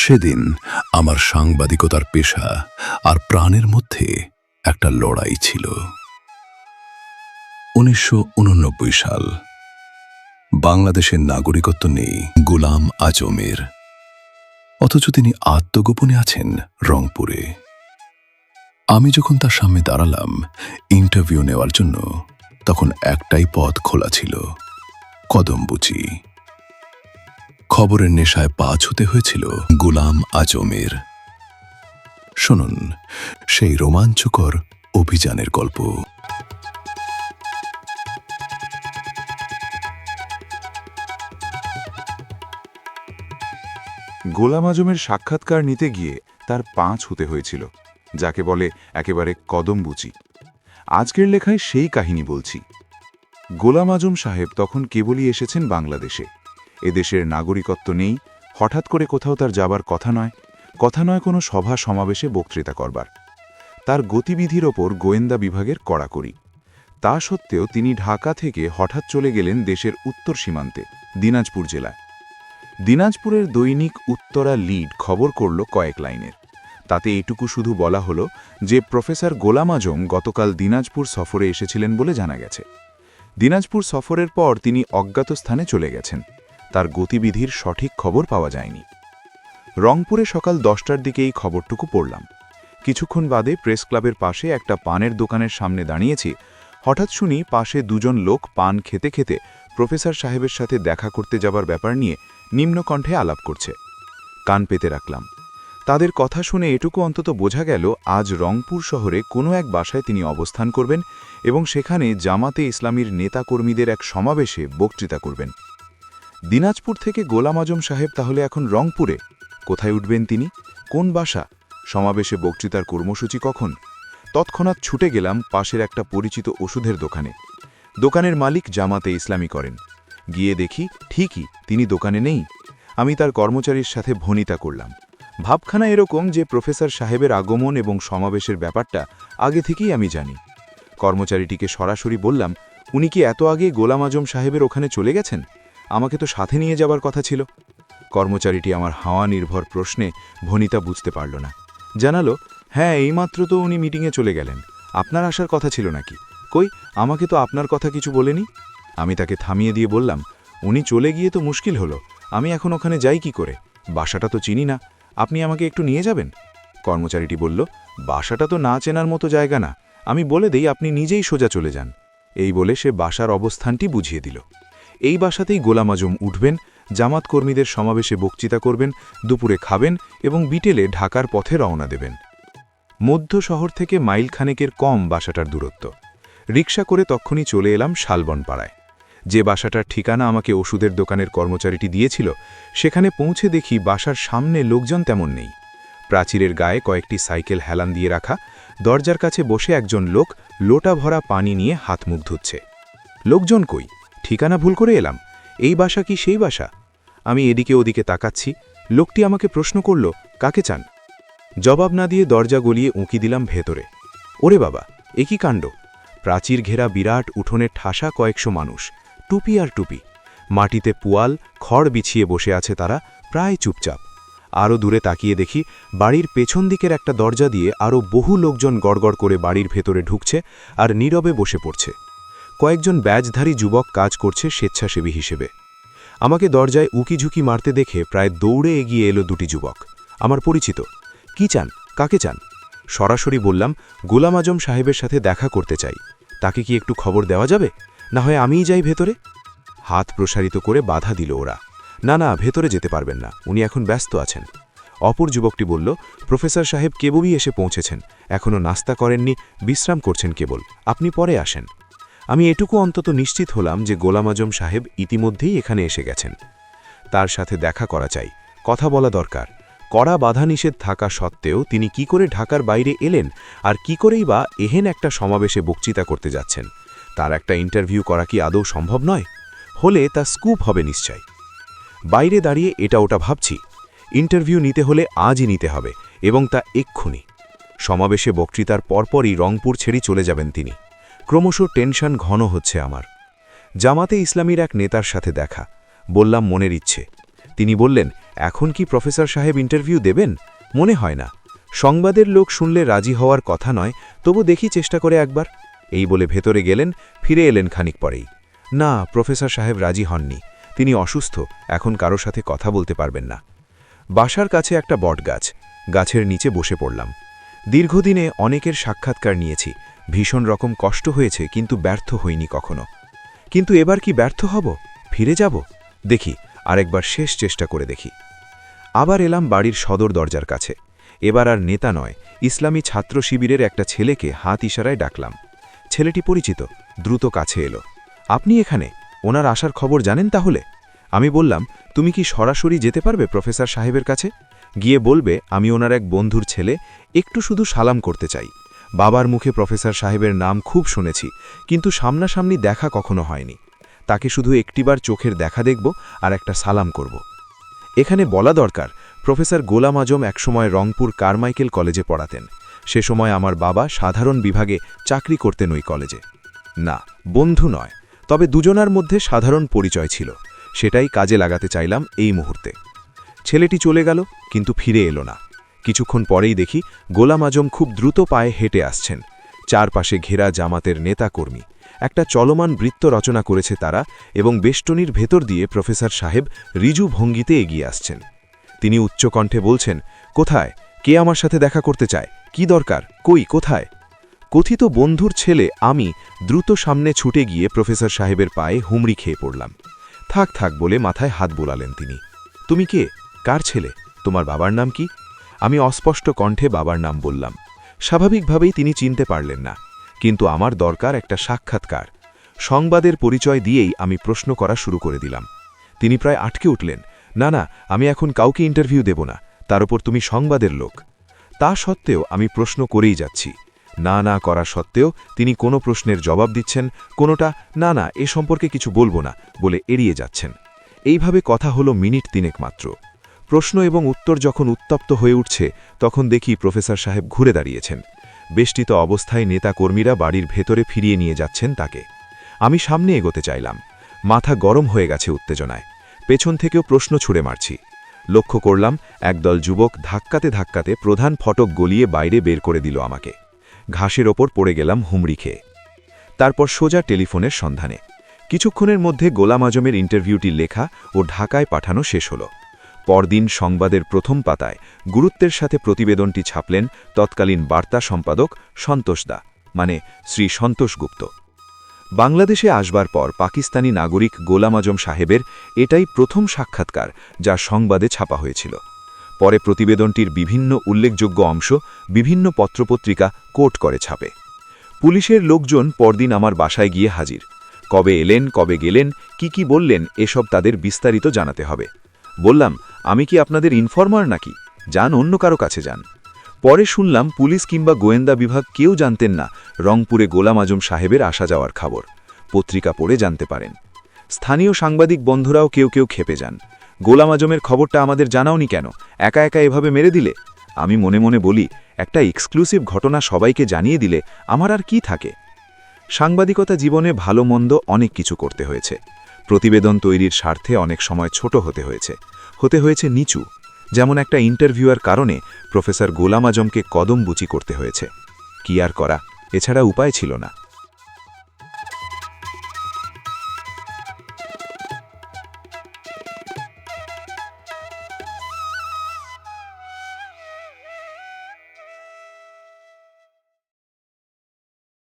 সেদিন আমার সাংবাদিকতার পেশা আর প্রাণের মধ্যে একটা লড়াই ছিল। ১৯৮৯ সাল। বাংলাদেশের নাগরিকত্ব নেই গোলাম আজমের, অথচ তিনি আত্মগোপনে আছেন রংপুরে। আমি যখন তার সামনে দাঁড়ালাম ইন্টারভিউ নেওয়ার জন্য, তখন একটাই পথ খোলা ছিল, কদমবুচি। খবরের নেশায় পা ছুঁতে হয়েছিল গোলাম আজমের। শুনুন সেই রোমাঞ্চকর অভিযানের গল্প। গোলাম আজমের সাক্ষাৎকার নিতে গিয়ে তার পা ছুঁতে হয়েছিল, যাকে বলে একেবারে কদমবুচি। আজকের লেখায় সেই কাহিনী বলছি। গোলাম আজম সাহেব তখন কেবলই এসেছেন বাংলাদেশে। এদেশের নাগরিকত্ব নেই, হঠাৎ করে কোথাও তার যাবার কথা নয় কোনো সভা সমাবেশে বক্তৃতা করবার। তার গতিবিধির ওপর গোয়েন্দা বিভাগের কড়াকড়ি। তা সত্ত্বেও তিনি ঢাকা থেকে হঠাৎ চলে গেলেন দেশের উত্তর সীমান্তে, দিনাজপুর জেলায়। দিনাজপুরের দৈনিক উত্তরা লিড খবর করল কয়েক লাইনের। তাতে এটুকু শুধু বলা হলো যে প্রফেসর গোলাম আজম গতকাল দিনাজপুর সফরে এসেছিলেন বলে জানা গেছে। দিনাজপুর সফরের পর তিনি অজ্ঞাত স্থানে চলে গেছেন। তার গতিবিধির সঠিক খবর পাওয়া যায়নি। রংপুরে সকাল 10টার দিকে এই খবরটুকু পড়লাম। কিছুক্ষণ বাদে প্রেস ক্লাবের পাশে একটা পানের দোকানের সামনে দাঁড়িয়েছি। হঠাৎ শুনি পাশে দুজন লোক পান খেতে খেতে প্রফেসর সাহেবের সাথে দেখা করতে যাবার ব্যাপার নিয়ে নিম্নকণ্ঠে আলাপ করছে। কান পেতে রাখলাম। তাদের কথা শুনে এটুকু অন্তত বোঝা গেল আজ রংপুর শহরে কোনো এক বাসায় তিনি অবস্থান করবেন এবং সেখানে জামাতে ইসলামীর নেতাকর্মীদের এক সমাবেশে বক্তৃতা করবেন। দিনাজপুর থেকে গোলাম আজম সাহেব তাহলে এখন রংপুরে। কোথায় উঠবেন তিনি? কোন বাসা? সমাবেশে বক্তৃতার কর্মসূচি কখন? তৎক্ষণাৎ ছুটে গেলাম পাশের একটা পরিচিত ওষুধের দোকানে। দোকানের মালিক জামাতে ইসলামী করেন। গিয়ে দেখি ঠিকই তিনি দোকানে নেই। আমি তার কর্মচারীর সাথে ভনিতা করলাম। ভাবখানা এরকম যে প্রফেসর সাহেবের আগমন এবং সমাবেশের ব্যাপারটা আগে থেকেই আমি জানি। কর্মচারীটিকে সরাসরি বললাম, উনি কি এত আগে গোলাম আজম সাহেবের ওখানে চলে গেছেন? আমাকে তো সাথে নিয়ে যাবার কথা ছিল। কর্মচারীটি আমার হাওয়া নির্ভর প্রশ্নে ভনিতা বুঝতে পারল না। জানালো, হ্যাঁ, এইমাত্র তো উনি মিটিংয়ে চলে গেলেন। আপনার আসার কথা ছিল নাকি? কই, আমাকে তো আপনার কথা কিছু বলেনি। আমি তাকে থামিয়ে দিয়ে বললাম, উনি চলে গিয়ে তো মুশকিল হলো। আমি এখন ওখানে যাই কি করে? বাসাটা তো চিনি না। আপনি আমাকে একটু নিয়ে যাবেন? কর্মচারীটি বলল, বাসাটা তো না চেনার মতো জায়গা না। আমি বলে দেই আপনি নিজেই সোজা চলে যান। এই বলে সে বাসার অবস্থানটি বুঝিয়ে দিল। এই বাসাতেই গোলাম আজম উঠবেন, জামাত কর্মীদের সমাবেশে বক্তৃতা করবেন, দুপুরে খাবেন এবং বিটেলে ঢাকার পথে রওনা দেবেন। মধ্য শহর থেকে মাইল খানেকের কম বাসাটার দূরত্ব। রিকশা করে তক্ষুনি চলে এলাম শালবন পাড়ায়। যে বাসাটার ঠিকানা আমাকে ওষুধের দোকানের কর্মচারীটি দিয়েছিল, সেখানে পৌঁছে দেখি বাসার সামনে লোকজন তেমন নেই। প্রাচীরের গায়ে কয়েকটি সাইকেল হেলান দিয়ে রাখা। দরজার কাছে বসে একজন লোক লোটা ভরা পানি নিয়ে হাত মুখ ধুচ্ছে। লোকজন কই? ঠিকানা ভুল করে এলাম। এই বাসা কি সেই বাসা? আমি এদিকে ওদিকে তাকাচ্ছি। লোকটি আমাকে প্রশ্ন করল, কাকে চান? জবাব না দিয়ে দরজা গলিয়ে উঁকি দিলাম ভেতরে। ওরে বাবা, এ কি কাণ্ড! প্রাচীর ঘেরা বিরাট উঠোনে ঠাসা কয়েকশো মানুষ, টুপি আর টুপি। মাটিতে পুয়াল খড় বিছিয়ে বসে আছে তারা, প্রায় চুপচাপ। আরও দূরে তাকিয়ে দেখি বাড়ির পেছন দিকের একটা দরজা দিয়ে আরও বহু লোকজন গড়গড় করে বাড়ির ভেতরে ঢুকছে আর নীরবে বসে পড়ছে। কয়েকজন ব্যাজধারী যুবক কাজ করছে স্বেচ্ছাসেবী হিসেবে। আমাকে দরজায় উকিঝুঁকি মারতে দেখে প্রায় দৌড়ে এগিয়ে এলো দুটি যুবক, আমার পরিচিত। কি চান? কাকে চান? সরাসরি বললাম, গোলাম আজম সাহেবের সাথে দেখা করতে চাই। তাকে কি একটু খবর দেওয়া যাবে? না হয় আমিই যাই ভেতরে। হাত প্রসারিত করে বাধা দিল ওরা। না না, ভেতরে যেতে পারবেন না, উনি এখন ব্যস্ত আছেন। অপর যুবকটি বলল, প্রফেসর সাহেব কেবলই এসে পৌঁছেছেন, এখনও নাস্তা করেননি, বিশ্রাম করছেন কেবল, আপনি পরে আসেন। আমি এটুকু অন্তত নিশ্চিত হলাম যে গোলাম আজম সাহেব ইতিমধ্যেই এখানে এসে গেছেন। তার সাথে দেখা করা চাই, কথা বলা দরকার। কড়া বাধা নিষেধ থাকা সত্ত্বেও তিনি কি করে ঢাকার বাইরে এলেন, আর কি করেই বা এহেন একটা সমাবেশে বক্তৃতা করতে যাচ্ছেন? তার একটা ইন্টারভিউ করা কি আদৌ সম্ভব নয়? হলে তা স্কুপ হবে নিশ্চয়। বাইরে দাঁড়িয়ে এটা ওটা ভাবছি। ইন্টারভিউ নিতে হলে আজই নিতে হবে, এবং তা এক্ষুনি। সমাবেশে বক্তৃতার পরপরই রংপুর ছেড়ে চলে যাবেন তিনি। ক্রমশ টেনশন ঘন হচ্ছে আমার। জামাতে ইসলামীর এক নেতার সাথে দেখা। বললাম মনের ইচ্ছে। তিনি বললেন, এখন কি প্রফেসর সাহেব ইন্টারভিউ দেবেন? মনে হয় না। সংবাদের লোক শুনলে রাজি হওয়ার কথা নয়, তবু দেখি চেষ্টা করে একবার। এই বলে ভেতরে গেলেন, ফিরে এলেন খানিক পরেই। না, প্রফেসর সাহেব রাজি হননি। তিনি অসুস্থ, এখন কারো সাথে কথা বলতে পারবেন না। বাসার কাছে একটা বটগাছ, গাছের নিচে বসে পড়লাম। দীর্ঘদিনে অনেকের সাক্ষাৎকার নিয়েছি, ভীষণ রকম কষ্ট হয়েছে, কিন্তু ব্যর্থ হইনি কখনো। কিন্তু এবার কি ব্যর্থ হব? ফিরে যাব? দেখি, আরেকবার শেষ চেষ্টা করে দেখি। আবার এলাম বাড়ির সদর দরজার কাছে। এবার আর নেতা নয়, ইসলামী ছাত্র শিবিরের একটা ছেলেকে হাত ইশারায় ডাকলাম। ছেলেটি পরিচিত, দ্রুত কাছে এলো। আপনি এখানে? ওনার আসার খবর জানেন তাহলে? আমি বললাম, তুমি কি সরাসরি যেতে পারবে প্রফেসর সাহেবের কাছে? গিয়ে বলবে আমি ওনার এক বন্ধুর ছেলে, একটু শুধু সালাম করতে চাই। বাবার মুখে প্রফেসর সাহেবের নাম খুব শুনেছি, কিন্তু সামনাসামনি দেখা কখনো হয়নি। তাকে শুধু একটিবার চোখের দেখা দেখব আর একটা সালাম করব। এখানে বলা দরকার, প্রফেসর গোলাম আজম একসময় রংপুর কারমাইকেল কলেজে পড়াতেন। সে সময় আমার বাবা সাধারণ বিভাগে চাকরি করতেন ওই কলেজে। না, বন্ধু নয়, তবে দুজনার মধ্যে সাধারণ পরিচয় ছিল। সেটাই কাজে লাগাতে চাইলাম এই মুহূর্তে। ছেলেটি চলে গেল, কিন্তু ফিরে এলো না। কিছুক্ষণ পরেই দেখি গোলাম আজম খুব দ্রুত পায়ে হেঁটে আসছেন। চারপাশে ঘেরা জামাতের নেতাকর্মী। একটা চলমান বৃত্ত রচনা করেছে তারা, এবং বেষ্টনীর ভেতর দিয়ে প্রফেসর সাহেব ঋজু ভঙ্গিতে এগিয়ে আসছেন। তিনি উচ্চকণ্ঠে বলছেন, কোথায়? কে আমার সাথে দেখা করতে চায়? কি দরকার? কই, কোথায়? কথিত বন্ধুর ছেলে আমি দ্রুত সামনে ছুটে গিয়ে প্রফেসর সাহেবের পায়ে হুমড়ি খেয়ে পড়লাম। থাক থাক বলে মাথায় হাত বোলালেন তিনি। তুমি কে? কার ছেলে? তোমার বাবার নাম কি? আমি অস্পষ্ট কণ্ঠে বাবার নাম বললাম। স্বাভাবিকভাবেই তিনি চিনতে পারলেন না, কিন্তু আমার দরকার একটা সাক্ষাৎকার। সংবাদের পরিচয় দিয়েই আমি প্রশ্ন করা শুরু করে দিলাম। তিনি প্রায় আটকে উঠলেন। না না, আমি এখন কাউকে ইন্টারভিউ দেব না, তার উপর তুমি সংবাদের লোক। তা সত্ত্বেও আমি প্রশ্ন করেই যাচ্ছি। না না করা সত্ত্বেও তিনি কোনো প্রশ্নের জবাব দিচ্ছেন, কোনোটা না না এ সম্পর্কে কিছু বলবো না বলে এড়িয়ে যাচ্ছেন। এইভাবে কথা হলো মিনিট তিনেক মাত্র। প্রশ্ন এবং উত্তর যখন উত্তপ্ত হয়ে উঠছে, তখন দেখি প্রফেসর সাহেব ঘুরে দাঁড়িয়েছেন। বেষ্টিত অবস্থায় নেতাকর্মীরা বাড়ির ভেতরে ফিরিয়ে নিয়ে যাচ্ছেন তাকে। আমি সামনে এগোতে চাইলাম। মাথা গরম হয়ে গেছে উত্তেজনায়। পেছন থেকেও প্রশ্ন ছুড়ে মারছি। লক্ষ্য করলাম একদল যুবক ধাক্কাতে ধাক্কাতে প্রধান ফটক গলিয়ে বাইরে বের করে দিল আমাকে। ঘাসের ওপর পড়ে গেলাম হুমড়ি খেয়ে। তারপর সোজা টেলিফোনের সন্ধানে। কিছুক্ষণের মধ্যে গোলাম আজমের ইন্টারভিউটি লেখা ও ঢাকায় পাঠানো শেষ হল। পরদিন সংবাদের প্রথম পাতায় গুরুত্বের সাথে প্রতিবেদনটি ছাপলেন তৎকালীন বার্তা সম্পাদক সন্তোষ দা, মানে শ্রী সন্তোষ গুপ্ত। বাংলাদেশে আসবার পর পাকিস্তানি নাগরিক গোলাম আজম সাহেবের এটাই প্রথম সাক্ষাৎকার যা সংবাদে ছাপা হয়েছিল। পরে প্রতিবেদনটির বিভিন্ন উল্লেখযোগ্য অংশ বিভিন্ন পত্রপত্রিকা কোট করে ছাপে। পুলিশের লোকজন পরদিন আমার বাসায় গিয়ে হাজির। কবে এলেন, কবে গেলেন, কি বললেন, এসব তাদের বিস্তারিত জানাতে হবে। বললাম, আমি কি আপনাদের ইনফরমার নাকি? যান অন্য কারো কাছে যান। পরে শুনলাম পুলিশ কিংবা গোয়েন্দা বিভাগ কেউ জানতেন না রংপুরে গোলাম আজম সাহেবের আসা যাওয়ার খবর। পত্রিকা পড়ে জানতে পারেন। স্থানীয় সাংবাদিক বন্ধুরাও কেউ ক্ষেপে যান। গোলাম আজমের খবরটা আমাদের জানাওনি কেন? একা একা এভাবে মেরে দিলে? আমি মনে মনে বলি, একটা এক্সক্লুসিভ ঘটনা সবাইকে জানিয়ে দিলে আমার আর কি থাকে? সাংবাদিকতা জীবনে ভালো মন্দ অনেক কিছু করতে হয়েছে। প্রতিবেদন তৈরির স্বার্থে অনেক সময় ছোট হতে হয়েছে নিচু। যেমন একটা ইন্টারভিউয়ার কারণে প্রফেসর গোলাম আজমকে কদমবুচি করতে হয়েছে। কি আর করা, এছাড়া উপায় ছিল না।